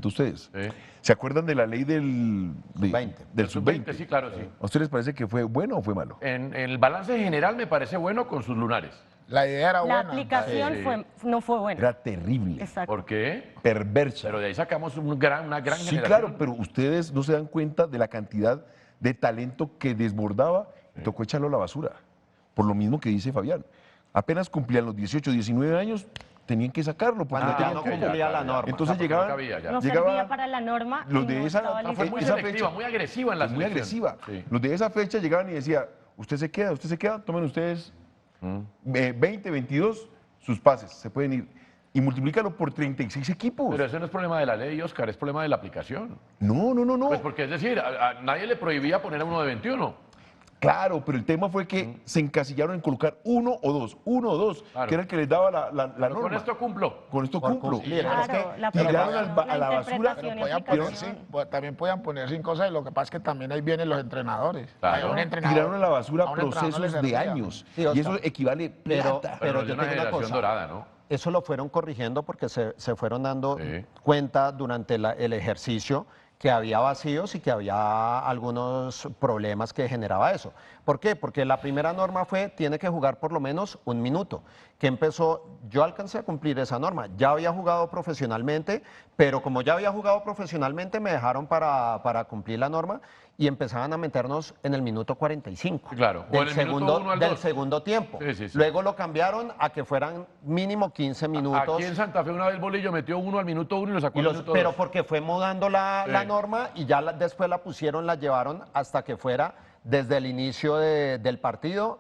pregunto a ustedes. Sí. ¿Se acuerdan de la ley del Del sub-20? sí, claro, sí. ¿A ustedes les parece que fue bueno o fue malo? En el balance general me parece bueno con sus lunares. La idea era La buena. aplicación no fue buena. Era terrible, Exacto. ¿Por qué? perversa. Pero de ahí sacamos una gran Sí, generación. claro, pero ustedes no se dan cuenta de la cantidad de talento que desbordaba y tocó echarlo a la basura. Por lo mismo que dice Fabián. Apenas cumplían los 18, 19 años, tenían que sacarlo. Porque Cuando no ya tenían no cómo. cumplía la norma. Entonces porque llegaban, no cabía ya. No llegaba servía para la norma y los de no esa- estaba no, listo. Fue muy esa selectiva, fecha. muy agresiva en la muy selección. agresiva. Sí. Los de esa fecha llegaban y decía, usted se queda, tomen ustedes 20, 22, sus pases, se pueden ir. Y multiplícalo por 36 equipos. Pero ese no es problema de la ley, Oscar, es problema de la aplicación. No. Pues porque es decir, a nadie le prohibía poner a uno de 21. Claro, pero el tema fue que se encasillaron en colocar uno o dos, Claro. que era el que les daba la Pero norma. con esto cumplo. Con esto Por cumplo. cumplir. Claro, Es que la tiraron aplicación, a la basura, interpretación y Podían poner aplicación. también podían poner 5 cosas, y lo que pasa es que también ahí vienen los entrenadores. Claro. A un entrenador- Tiraron a la basura a un entrenador no le procesos de servía. años. Sí, y Oscar. eso equivale Pero- plata. Pero yo de una tengo una generación cosa. dorada, ¿no? Eso lo fueron corrigiendo porque se fueron dando Sí. cuenta durante el ejercicio que había vacíos y que había algunos problemas que generaba eso. ¿Por qué? Porque la primera norma fue, tiene que jugar por lo menos un minuto, que empezó, yo alcancé a cumplir esa norma, ya había jugado profesionalmente, pero como ya había jugado profesionalmente me dejaron para cumplir la norma y empezaban a meternos en el minuto 45 Claro, o en el minuto uno al del dos. segundo tiempo. Sí. Luego lo cambiaron a que fueran mínimo 15 minutos. Aquí en Santa Fe una vez Bolillo metió uno al minuto 1 y lo sacó Y al los- minuto pero 2. porque fue mudando la Sí. norma y ya después la pusieron, la llevaron hasta que fuera desde el inicio del partido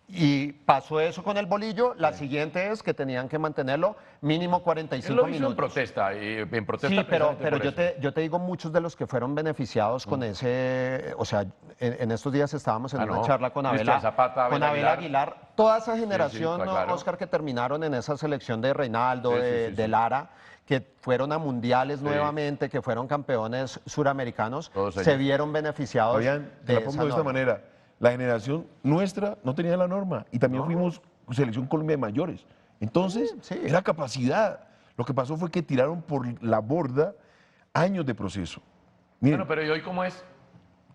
y pasó eso con el bolillo. La siguiente es que tenían que mantenerlo mínimo Él 45 lo hizo en minutos. protesta, en protesta Sí, pero precisamente por eso. yo te digo, muchos de los que fueron beneficiados con ese, o sea, en estos días estábamos en una no. charla con Cristian Abel, Zapata, con Abel Abel Aguilar, toda esa generación, está claro. Oscar, que terminaron en esa selección de Reinaldo, Sí, de Lara, que fueron a mundiales nuevamente, que fueron campeones suramericanos, Todos se ellos. vieron beneficiados Fabián, te la pongo de esta norma. manera. La generación nuestra no tenía la norma y también fuimos selección Colombia de mayores. Entonces, Sí. era capacidad. Lo que pasó fue que tiraron por la borda años de proceso. Miren, Bueno, pero ¿y hoy cómo es?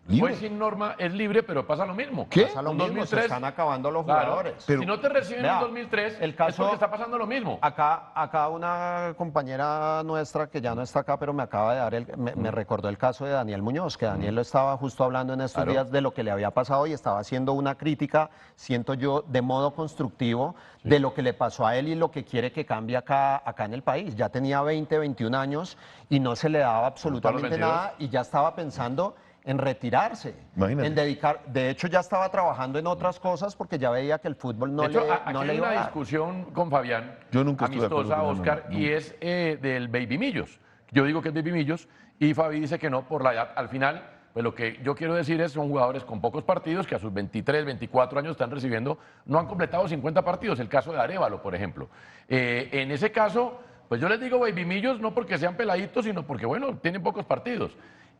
libre. Hoy sin norma es libre, pero pasa lo mismo. ¿Qué? Pasa lo En mismo, se 2003, están acabando los claro, jugadores. Pero- si no te reciben Vea, en 2003, el es caso- porque está pasando lo mismo. Acá una compañera nuestra que ya no está acá, pero me acaba de dar, me recordó el caso de Daniel Muñoz, que Daniel lo estaba justo hablando en estos Claro. días de lo que le había pasado y estaba haciendo una crítica, siento yo, de modo constructivo de lo que le pasó a él y lo que quiere que cambie acá en el país. Ya tenía 20, 21 años y no se le daba absolutamente 22. nada y ya estaba pensando en retirarse, Imagínate. en dedicar, de hecho ya estaba trabajando en otras cosas porque ya veía que el fútbol no De hecho, no aquí le hay iba a una dar. discusión con Fabián, Yo nunca estuve de acuerdo amistosa, con la Oscar, norma, y nunca. es del Baby Millos. Yo digo que es Baby Millos y Fabi dice que no por la edad. Al final, pues lo que yo quiero decir es son jugadores con pocos partidos que a sus 23, 24 años están recibiendo, no han completado 50 partidos. El caso de Arévalo, por ejemplo. En ese caso, pues yo les digo Baby Millos no porque sean peladitos, sino porque, bueno, tienen pocos partidos.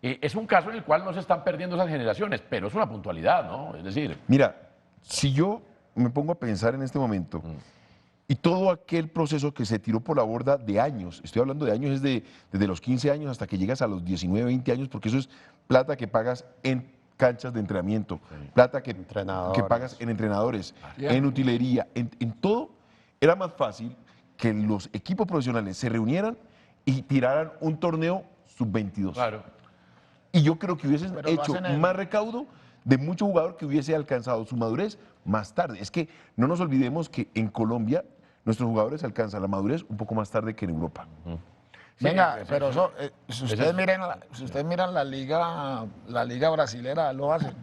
Es un caso en el cual no se están perdiendo esas generaciones, pero es una puntualidad, ¿no? Es decir, Mira, si yo me pongo a pensar en este momento y todo aquel proceso que se tiró por la borda de años, estoy hablando de años, es desde los 15 años hasta que llegas a los 19, 20 años, porque eso es plata que pagas en canchas de entrenamiento, plata que Entrenadores. pagas en entrenadores, en utilería, en todo, era más fácil que los equipos profesionales se reunieran y tiraran un torneo sub-22. claro. Y yo creo que hubiesen Pero lo hecho hacen en- más recaudo de mucho jugador que hubiese alcanzado su madurez más tarde. Es que no nos olvidemos que en Colombia nuestros jugadores alcanzan la madurez un poco más tarde que en Europa. Sí, Venga, pues, pero eso, si ustedes es- miran la liga brasilera, lo hacen.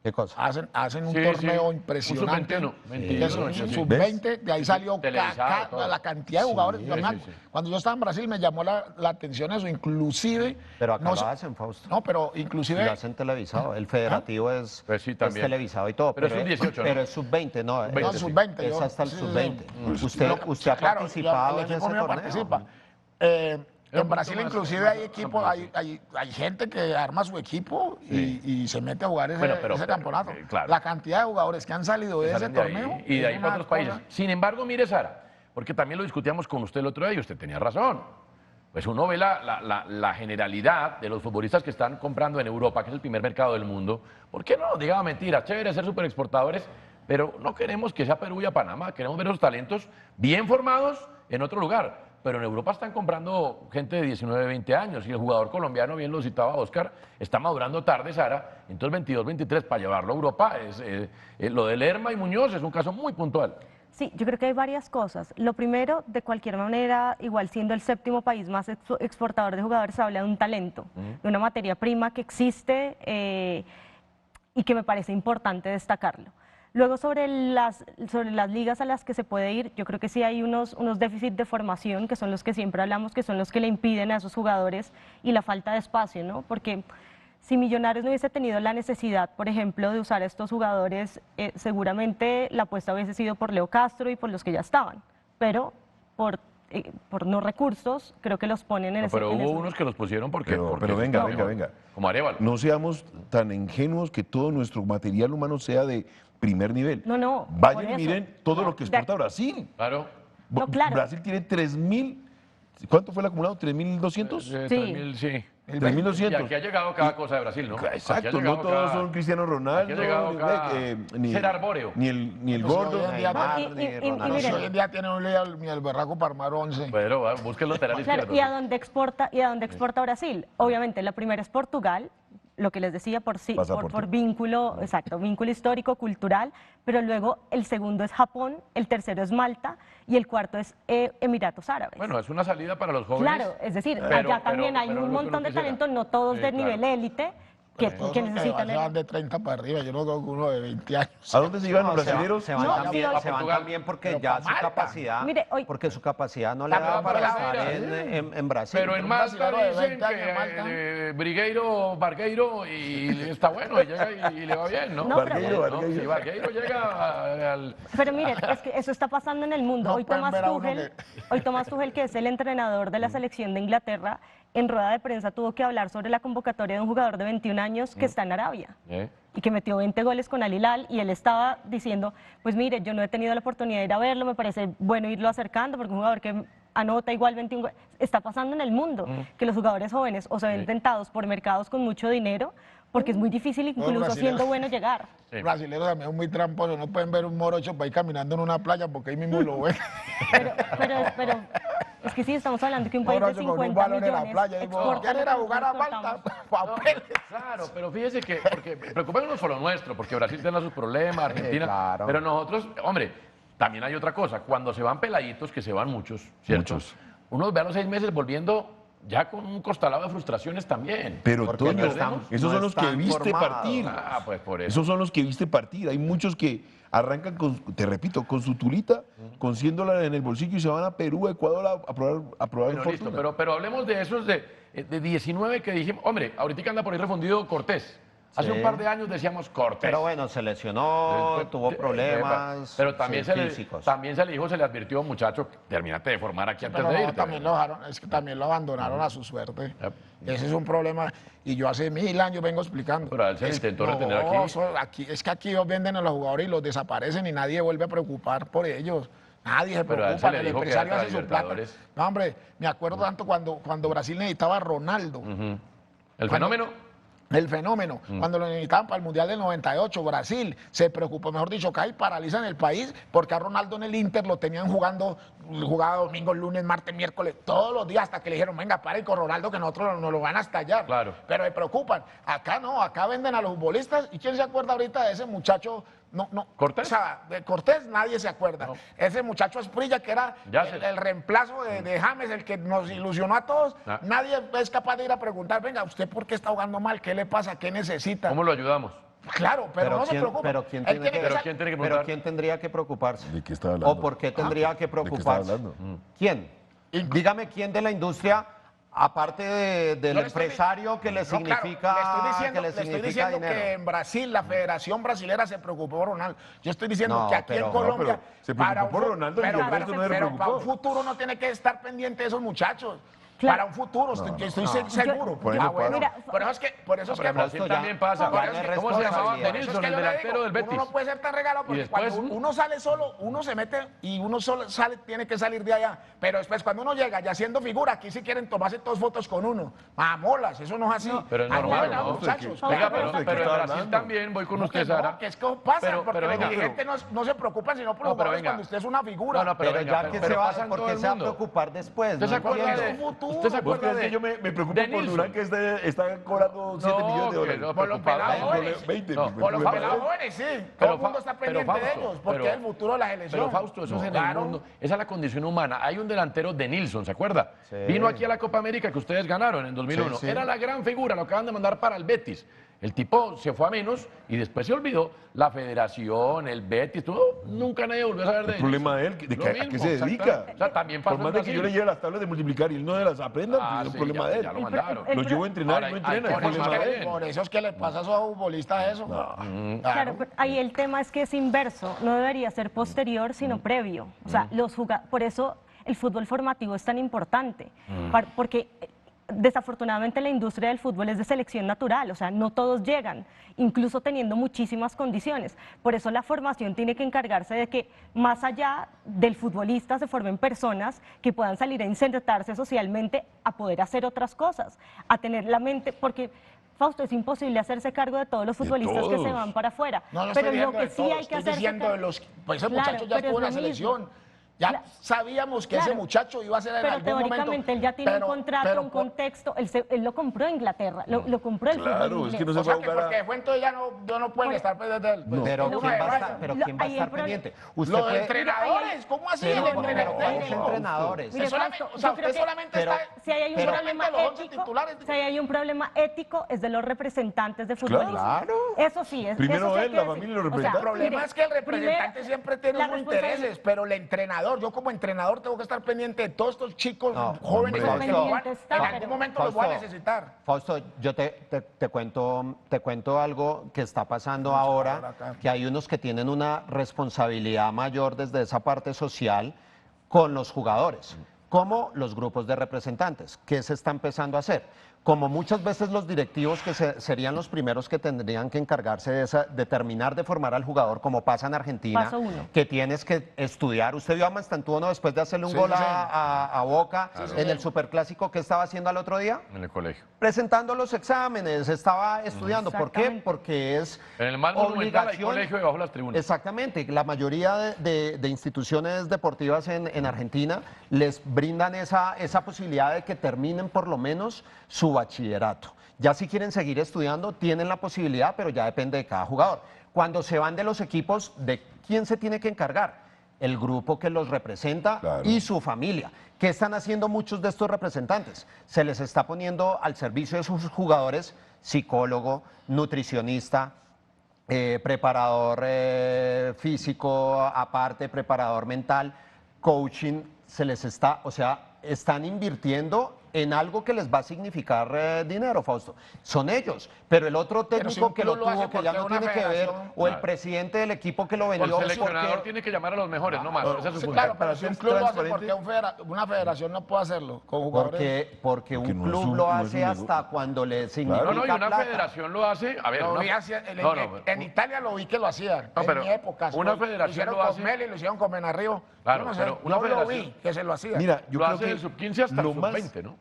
¿Qué cosa? Hacen un Sí, torneo sí. impresionante. Un sub-21, que es 21, un sí. sub-20, de ahí salió televisado, todo. la cantidad de jugadores. Sí, Normal. sí. Cuando yo estaba en Brasil me llamó la atención eso, inclusive. Pero acá no lo sé- hacen, Fausto. No, pero Y inclusive. lo hacen televisado. El federativo es, Pues sí, es también. televisado y todo. Pero es sub-18, ¿no? Pero es sub-20, no. Sub-20, No, sub-20. Es yo- hasta el sí, sub-20. sí. Usted ha Claro, participado el en equipo ese mío torneo. participa. Era En un Brasil poquito más- inclusive más hay equipos, amplio, sí. hay gente que arma su equipo y se mete a jugar ese, Bueno, pero- ese campeonato. claro. La cantidad de jugadores que han salido de ese salen de ahí torneo. y de ahí es para una otros países. cosa- Sin embargo, mire, Sara, porque también lo discutíamos con usted el otro día y usted tenía razón. pues uno ve la generalidad de los futbolistas que están comprando en Europa, que es el primer mercado del mundo. ¿Por qué no? Digamos mentira, chévere ser super exportadores, pero no queremos que sea Perú y a Panamá, queremos ver esos talentos bien formados en otro lugar. Pero en Europa están comprando gente de 19, 20 años y el jugador colombiano, bien lo citaba Oscar, está madurando tarde, Sara, entonces 22, 23 para llevarlo a Europa. Lo de Lerma y Muñoz es un caso muy puntual. Sí, yo creo que hay varias cosas. Lo primero, de cualquier manera, igual siendo el séptimo país más exportador de jugadores, se habla de un talento, de una materia prima que existe y que me parece importante destacarlo. Luego, sobre las ligas a las que se puede ir, yo creo que sí hay unos déficits de formación, que son los que siempre hablamos, que son los que le impiden a esos jugadores, y la falta de espacio, ¿no? Porque si Millonarios no hubiese tenido la necesidad, por ejemplo, de usar a estos jugadores, seguramente la apuesta hubiese sido por Leo Castro y por los que ya estaban, pero por no recursos, creo que los ponen en ese... Pero hubo unos que los pusieron porque... Pero venga. Como Arevalo. No seamos tan ingenuos que todo nuestro material humano sea de primer nivel. No, Vayan por y eso. miren todo No, lo que exporta Brasil. Claro. No, claro. Brasil tiene 3.000, ¿cuánto fue el acumulado? ¿3.200? Sí. 3.000, sí. Y 3.200. aquí ha llegado cada cosa de Brasil, ¿no? Aquí ha Exacto, llegado no todos cada- son Cristiano Ronaldo, aquí ha llegado cada ser arbóreo. ni el Pues gordo. hoy en día Neymar, y- ni y- y- Ronaldo. y Pero si miren. hoy en día tiene un lío ni el berraco para armar 11. Pero busquen los lateral Claro, izquierdo. ¿y a dónde exporta Brasil? Obviamente, la primera es Portugal, lo que les decía, Pasaporte. por vínculo, exacto, vínculo histórico, cultural, pero luego el segundo es Japón, el tercero es Malta y el cuarto es Emiratos Árabes. Bueno, es una salida para los jóvenes. Claro, es decir, Pero- allá también pero- hay pero un lo que uno montón de quisiera. talento, no todos Sí, de claro. nivel élite, que Todos que los necesitan... se van de 30 para arriba. Yo no creo que uno de 20 años. ¿A dónde se iban los No, se van- brasileños? Se van, No, también, sí, se van Portugal. también porque Pero ya pa' su Malta. capacidad, Mire, hoy- porque su capacidad no le También da para para estar Brasil. en Brasil. Pero en un Malta brasilero de dicen 20 años, Malta. que Brigueiro, Bargueiro, y está bueno, y llega y le va bien, ¿no? No, pero- Bargueiro. Sí, Bargueiro llega al... Pero miren, es que eso está pasando en el mundo. No Hoy pueden ver a uno Tomás Tuchel, que es el entrenador de la selección de Inglaterra, en rueda de prensa tuvo que hablar sobre la convocatoria de un jugador de 21 años que está en Arabia y que metió 20 goles con Al Hilal, y él estaba diciendo, pues mire, yo no he tenido la oportunidad de ir a verlo, me parece bueno irlo acercando porque un jugador que anota igual 21 goles. Está pasando en el mundo que los jugadores jóvenes o se ven tentados por mercados con mucho dinero, porque es muy difícil incluso brasileños. siendo bueno llegar. Sí. Brasileros también son muy tramposos. No pueden ver un morocho para ir caminando en una playa porque ahí mismo lo ven. Pero es que sí, estamos hablando que un país de Morocho con un 50 balón en la millones playa. Digo, exporta ¿quieren lo ir que a jugar a nosotros Malta? exportamos. Papeles. Claro, pero fíjese que, porque preocupémonos por lo nuestro, porque Brasil tiene sus problemas, Argentina, claro. pero nosotros, hombre, también hay otra cosa, cuando se van peladitos, que se van muchos, ¿cierto? Muchos. Uno ve a los 6 meses volviendo ya con un costalado de frustraciones también. Pero Porque Toño, no están- esos no son los que están viste formados. partir. Ah, pues por eso. Esos son los que viste partir. Hay muchos que arrancan con, te repito, con su tulita, con 100 dólares en el bolsillo y se van a Perú, a Ecuador a probar Bueno, listo, fortuna. pero hablemos de esos de 19 que dijimos, hombre, ahorita anda por ahí refundido Cortés. Hace Sí. un par de años decíamos Cortés. Pero bueno, se lesionó, Después- tuvo problemas Pero también, sí, se le, físicos. también se le dijo, se le advirtió, muchacho, terminate de formar aquí antes Pero de no, irte. también lo dejaron, es que también lo abandonaron a su suerte. Yep. Ese es un problema. Y yo hace 1000 años vengo explicando. Pero a él se le Es que- intentó retener aquí. Es que aquí ellos venden a los jugadores y los desaparecen y nadie vuelve a preocupar por ellos. Nadie se Pero a él preocupa. se le El dijo que empresario era hace su plata. Libertadores. No, hombre, me acuerdo tanto cuando Brasil necesitaba a Ronaldo. Ujú. El Cuando- fenómeno, El fenómeno, Mm. cuando lo necesitaban para el Mundial del 98, Brasil se preocupó, mejor dicho, cae y paralizan el país, porque a Ronaldo en el Inter lo tenían jugaba domingo, lunes, martes, miércoles, todos los días, hasta que le dijeron, venga, pare con Ronaldo, que nosotros nos lo van a estallar. Claro. Pero se preocupan. Acá no, acá venden a los futbolistas. ¿Y quién se acuerda ahorita de ese muchacho? No. ¿Cortés? O sea, de Cortés nadie se acuerda. No. Ese muchacho Asprilla, que era Yasser. el reemplazo de James, el que nos ilusionó a todos, Ah. nadie es capaz de ir a preguntar, venga, ¿usted por qué está jugando mal? ¿Qué le pasa? ¿Qué necesita? ¿cómo lo ayudamos? Claro, pero no se preocupe. pero ¿quién Él tiene que- tiene Pero sa- ¿quién tiene que Pero preguntar? ¿quién tendría que preocuparse? ¿De qué está hablando? ¿O por qué tendría que ¿De qué está preocuparse? hablando? ¿Quién? Dígame quién de la industria, aparte del Yo le estoy- empresario que le No, claro, significa, le que estoy significa diciendo dinero. que en Brasil, la Federación Brasilera se preocupó por Ronaldo. Yo estoy diciendo No, que aquí pero- en Colombia... no, pero se preocupó por Ronaldo y el resto no se pero preocupó. para un futuro no tiene que estar pendiente de esos muchachos. Claro. Para un futuro, estoy seguro. Por ahí no pasa. Mira, Por eso es que, En Brasil Fausto, ya- también pasa. ya no es ¿Cómo se llamaba? responsabilidad. Denilson, el yo le delantero digo, del Betis. Uno no puede ser tan regalado porque después, cuando uno sale solo, uno se mete y uno solo sale, tiene que salir de allá. Pero después cuando uno llega ya siendo figura, aquí sí quieren tomarse todas fotos con uno. Mamolas, eso no es así. Pero es Ahí normal, llevan a ¿no? los muchachos. Venga, Claro, pero en Brasil también voy con no, usted, que no, Sara. que es que pasa, Pero porque los venga, dirigentes no se preocupan sino por los No, pero jugadores venga. cuando usted es una figura. No, no, pero Pero venga, ya pero- que pero se va, pasa en ¿por todo qué el se va a mundo. preocupar después? ¿Usted se acuerda entiendo. de futuro. ¿Usted se Porque acuerda es que de yo me preocupo de por Nilsson? Durán, que está cobrando 7 No, millones de que dólares. no, Por los preocupado. pelados jóvenes. 20, No, me Por los preocupa. pelados jóvenes, sí. Pero Todo el mundo está pero pendiente de Fausto, ellos, porque pero- es el futuro de la selección. Pero Fausto, eso es en Claro. el mundo. Esa es la condición humana. Hay un delantero de Nilsson, ¿se acuerda? Sí. Vino aquí a la Copa América que ustedes ganaron en 2001. Sí, sí. Era la gran figura, lo acaban de mandar para el Betis. El tipo se fue a menos y después se olvidó. La federación, el Betis, todo, nunca nadie volvió a saber de El problema de él, Nilsson. de Lo que, a mismo, qué se dedica. exactamente. O sea, también pasa Por más en de que yo Brasil. le lleve las tablas de multiplicar y él no las aprenda, Ah, es un sí, problema de él. ya lo mandaron. el Los llevo a entrenar Ahora y no hay entrenan, que es problema formar de él. bien. Por eso es que le pasa a esos futbolistas eso. Claro, pero ahí el tema es que es inverso, no debería ser posterior, sino previo. O sea, por eso el fútbol formativo es tan importante, porque desafortunadamente la industria del fútbol es de selección natural, o sea, no todos llegan, incluso teniendo muchísimas condiciones. Por eso la formación tiene que encargarse de que más allá del futbolista se formen personas que puedan salir a insertarse socialmente, a poder hacer otras cosas, a tener la mente, porque Fausto, es imposible hacerse cargo de todos los De futbolistas que se todos. van para afuera. No, no pero estoy lo diciendo que de sí todos, hay que estoy hacer diciendo de los, pues ese muchacho ya estuvo en la selección. Ya Claro. sabíamos que ese Claro. muchacho iba a ser en Pero algún momento. teóricamente él ya tiene pero- un contrato, pero un por- contexto, él lo compró en Inglaterra, lo compró el Claro, fútbol es que inglés. no O se sea va a que jugar porque fue entonces ya no pueden Por- estar pendientes del. No. Pero No, ¿quién va a no, estar, no. pero Lo- ¿quién va a ahí el estar problema- pendiente? Los puede- entrenadores, ¿cómo así? Pero, el pero entrenador? ¿cuáles Mire, entrenadores? Mire, Solamente- Fausto, o sea, yo creo usted que- solamente pero- está. Si hay un Pero- problema solamente los 11 ético, titulares. si hay un problema ético es de los representantes de futbolistas. Claro. Eso sí es. Primero eso sí hay él, que la decir. familia y los O sea, representantes. El problema mire, es que el representante primero, siempre tiene la sus responsabilidad- intereses, pero el entrenador, yo como entrenador tengo que estar pendiente de todos estos chicos No, jóvenes hombre. que igual Pendiente está, en pero- algún momento los voy a Fausto, necesitar. Fausto, yo te cuento algo que está pasando ahora, acá. que hay unos que tienen una responsabilidad mayor desde esa parte social con los jugadores, como los grupos de representantes. ¿Qué se está empezando a hacer? Como muchas veces los directivos que serían los primeros que tendrían que encargarse de terminar de formar al jugador, como pasa en Argentina, Paso uno. que tienes que estudiar. Usted vio a Mastantuono después de hacerle un Sí, gol sí, sí. a Boca en el Superclásico, ¿qué estaba haciendo al otro día? En el colegio. Presentando los exámenes, estaba estudiando. ¿Por qué? Exactamente. Porque es En el más monumental hay obligación. colegio debajo de las tribunas. Exactamente, la mayoría de instituciones deportivas en Argentina les brindan esa posibilidad de que terminen por lo menos su bachillerato. Ya si quieren seguir estudiando, tienen la posibilidad, pero ya depende de cada jugador. Cuando se van de los equipos, ¿de quién se tiene que encargar? El grupo que los representa Claro. y su familia. ¿Qué están haciendo muchos de estos representantes? Se les está poniendo al servicio de sus jugadores psicólogo, nutricionista, preparador físico, aparte preparador mental, coaching, se les está, o sea, están invirtiendo en algo que les va a significar dinero, Fausto. Son ellos, pero el otro Pero si técnico un que lo club lo hace tuvo, que ya porque no una tiene que ver, federación- o el Claro. presidente del equipo que lo El vendió, seleccionador porque- tiene que llamar a los mejores, no más. Esa es su Sí, función. claro, pero Para si un ser club lo hace transparente. porque una federación no puede hacerlo con jugadores. porque Porque un no es club un- lo no es hace un negocio. hasta cuando le significa No, no, y una plata. federación lo hace. A ver, Lo una- vi No, no, en Italia lo vi que lo hacían, No, en pero mi época. una Lo federación hicieron lo con hace- Meli, lo hicieron con Benarrío. Claro, Yo no sé, pero una yo lo federación- vi que se lo hacían. Mira, yo lo creo hace que del sub-15 hasta el lo más- sub-20, ¿no?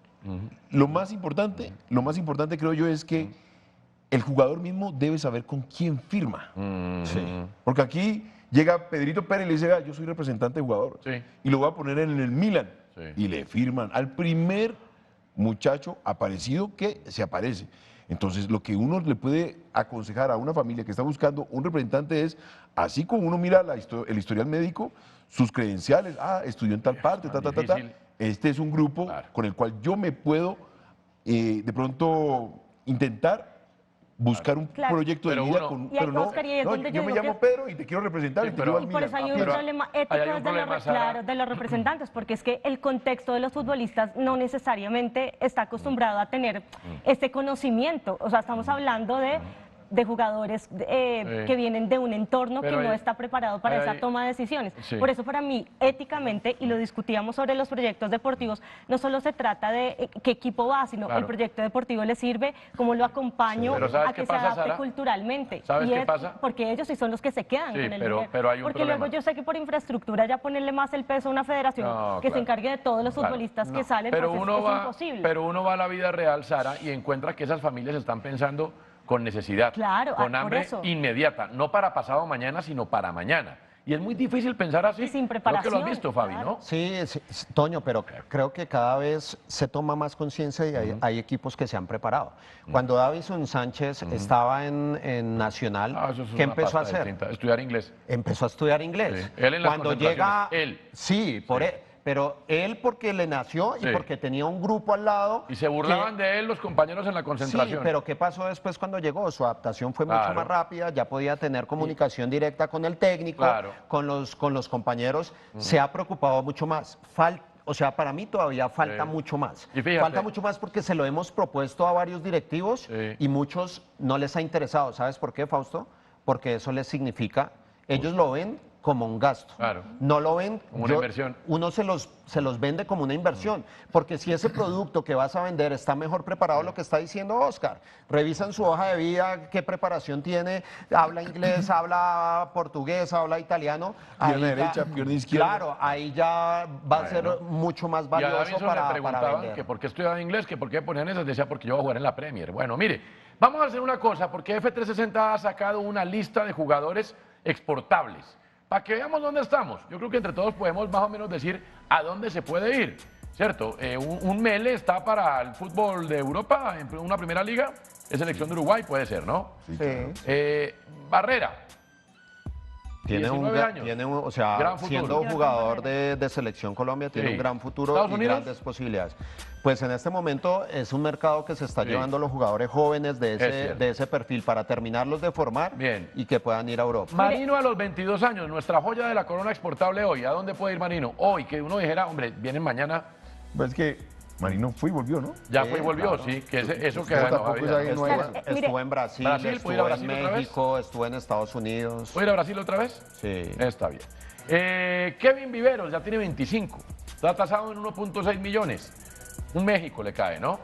Lo más importante creo yo es que el jugador mismo debe saber con quién firma. Sí. Porque aquí llega Pedrito Pérez y le dice, "Ah, yo soy representante de jugador. Sí. Y lo voy a poner en el Milan. Sí. Y le firman al primer muchacho aparecido que se aparece. Entonces, lo que uno le puede aconsejar a una familia que está buscando un representante es, así como uno mira el historial médico, sus credenciales, estudió en tal parte, tan ta. difícil. Este es un grupo Claro. con el cual yo me puedo, de pronto, intentar buscar un Claro. proyecto de Pero vida uno- con... Y hay Pero no, Oscar, y ahí es no, donde yo yo me digo llamo que- Pedro y te quiero representar Sí, y te pero- llevo al Y por Milan. eso hay un pero- problema ahí hay ético un desde problema, los, Sara. claro, de los representantes, porque es que el contexto de los futbolistas no necesariamente está acostumbrado a tener este conocimiento. O sea, estamos hablando de de jugadores que vienen de un entorno Pero que no ahí- está preparado para ahí- esa toma de decisiones. Sí. Por eso para mí, éticamente, y lo discutíamos sobre los proyectos deportivos, no solo se trata de qué equipo va, sino Claro. el proyecto deportivo le sirve, cómo lo acompaño Pero ¿sabes a qué que pasa, se adapte Sara? culturalmente. ¿Sabes Y qué es pasa? porque ellos sí son los que se quedan Sí, con el pero- dinero. pero hay un porque problema. luego yo sé que por infraestructura ya ponerle más el peso a una federación No, que se claro. encargue de todos los Claro. futbolistas que salen, Pero pues uno es va, imposible. pero uno va a la vida real, Sara, y encuentra que esas familias están pensando con necesidad, Claro, con por hambre eso. inmediata, no para pasado mañana, sino para mañana. Y es muy difícil pensar así. Y sin Creo que lo has preparación, visto, Fabi, claro. ¿no? Sí, sí, Toño, pero creo que cada vez se toma más conciencia y hay equipos que se han preparado. Cuando Davison Sánchez estaba en Nacional, Ah, eso es ¿qué una empezó a pasta hacer? distinta, estudiar inglés. Empezó a estudiar inglés. Sí, él en las Cuando llega, concentraciones, él. Sí, pero él porque le nació y Sí. porque tenía un grupo al lado. Y se burlaban de él los compañeros en la Sí, concentración. pero ¿qué pasó después cuando llegó? Su adaptación fue mucho Claro. más rápida, ya podía tener comunicación directa con el técnico, Claro. con los compañeros. Se ha preocupado mucho más. O sea, para mí todavía falta Sí. mucho más. Y fíjate. Falta mucho más porque se lo hemos propuesto a varios directivos Sí. y muchos no les ha interesado. ¿Sabes por qué, Fausto? Porque eso les significa, ellos lo ven como un gasto. Claro. No lo ven Como una inversión. Uno se los vende como una inversión, porque si ese producto que vas a vender está mejor preparado, lo que está diciendo Oscar, revisan su hoja de vida, qué preparación tiene, habla inglés, habla portugués, habla italiano. Pierna ahí ya- derecha, pierna izquierda. Claro, ahí ya va a ser mucho más Y a valioso Davinson le para preguntaban vender. que por qué estudiaba inglés, que por qué ponían esas, decía porque yo voy a jugar en la Premier. Bueno, mire, vamos a hacer una cosa, porque F360 ha sacado una lista de jugadores exportables, para que veamos dónde estamos. Yo creo que entre todos podemos más o menos decir a dónde se puede ir, ¿cierto? Un Mele está para el fútbol de Europa, en una primera liga, es selección de Uruguay, puede ser, ¿no? Sí, Sí. claro. Barrera, Tiene 19 años. o sea, Gran futuro. siendo jugador de Selección Colombia, tiene Sí. un gran futuro ¿Estados y Unidos? grandes posibilidades. Pues en este momento es un mercado que se está Sí. llevando a los jugadores jóvenes Es cierto. de ese perfil para terminarlos de formar Bien. y que puedan ir a Europa. Marino a los 22 años, nuestra joya de la corona exportable hoy. ¿A dónde puede ir Marino? Hoy, que uno dijera, hombre, vienen mañana, Pues es que Marino fue y volvió, ¿no? ya Sí, fue y volvió, claro. sí, que eso que Usted bueno, tampoco Javier. sabe, no hay- Claro, mire. Estuvo en Brasil, Brasil, ¿puede estuvo ir a en Brasil otra vez? México, estuvo en Estados Unidos. ¿Puede ir a Brasil otra vez? Sí. Está bien. Kevin Viveros ya tiene 25, está tasado en 1.6 millones. Un México le cae, ¿no?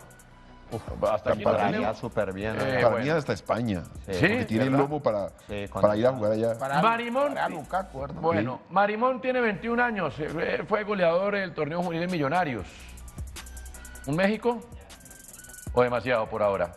Hasta aquí no Pagaría tenemos. súper bien. Para bueno. mí hasta España. Sí, Porque tiene el ¿verdad? lomo para, Sí, con para ir a esa- jugar allá. Marimón. Para Lukaku, ¿verdad? Bueno, Marimón tiene 21 años, fue goleador del torneo juvenil de Millonarios. ¿Un México? ¿O demasiado por ahora?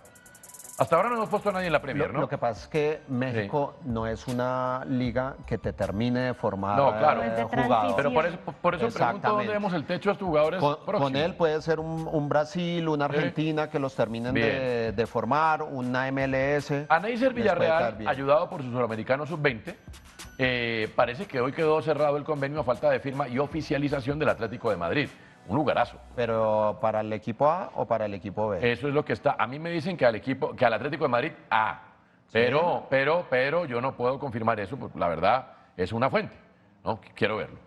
Hasta ahora no hemos puesto a nadie en la Premier, ¿no? Lo que pasa es que México no es una liga que te termine de formar No, claro. No es de jugadores. Pero por eso pregunto Exactamente. dónde vemos el techo a estos jugadores próximos. Con él puede ser un Brasil, una Argentina que los terminen Bien. de formar, una MLS. A Neisser les puede caer Villarreal, bien. ayudado por su sudamericano sub-20, parece que hoy quedó cerrado el convenio a falta de firma y oficialización del Atlético de Madrid. Un lugarazo. Pero ¿para el equipo A o para el equipo B? Eso es lo que está. A mí me dicen que al Atlético de Madrid, pero yo no puedo confirmar eso, porque la verdad es una fuente, ¿no? Quiero verlo.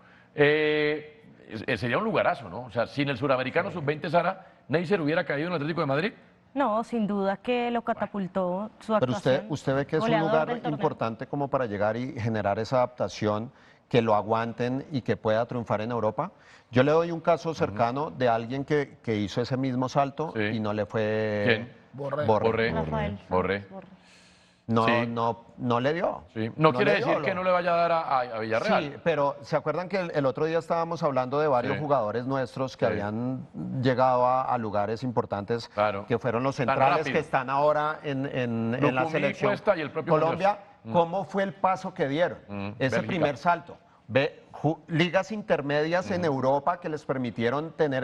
Sería un lugarazo, ¿no? O sea, sin el suramericano sub-20, Sara, Neisser hubiera caído en el Atlético de Madrid. No, sin duda que lo catapultó su Pero actuación. usted ve que es un Goleador lugar del torneo. importante como para llegar y generar esa adaptación, que lo aguanten y que pueda triunfar en Europa. Yo le doy un caso cercano de alguien que hizo ese mismo salto Sí. y no le fue... ¿Quién? Borré. Borré. Rafael Borré. Santos Borré. No, Sí. no le dio. Sí. No quiere le dio, decir que no le vaya a dar a Villarreal. Sí, pero ¿se acuerdan que el otro día estábamos hablando de varios Sí. jugadores nuestros que Sí. habían llegado a lugares importantes, Claro. que fueron los Tan centrales rápido. que están ahora en la Lucumí, selección Cuesta y el propio Colombia? ¿Cómo fue el paso que dieron? Ese Bélgica. primer salto. Ligas intermedias en Europa que les permitieron tener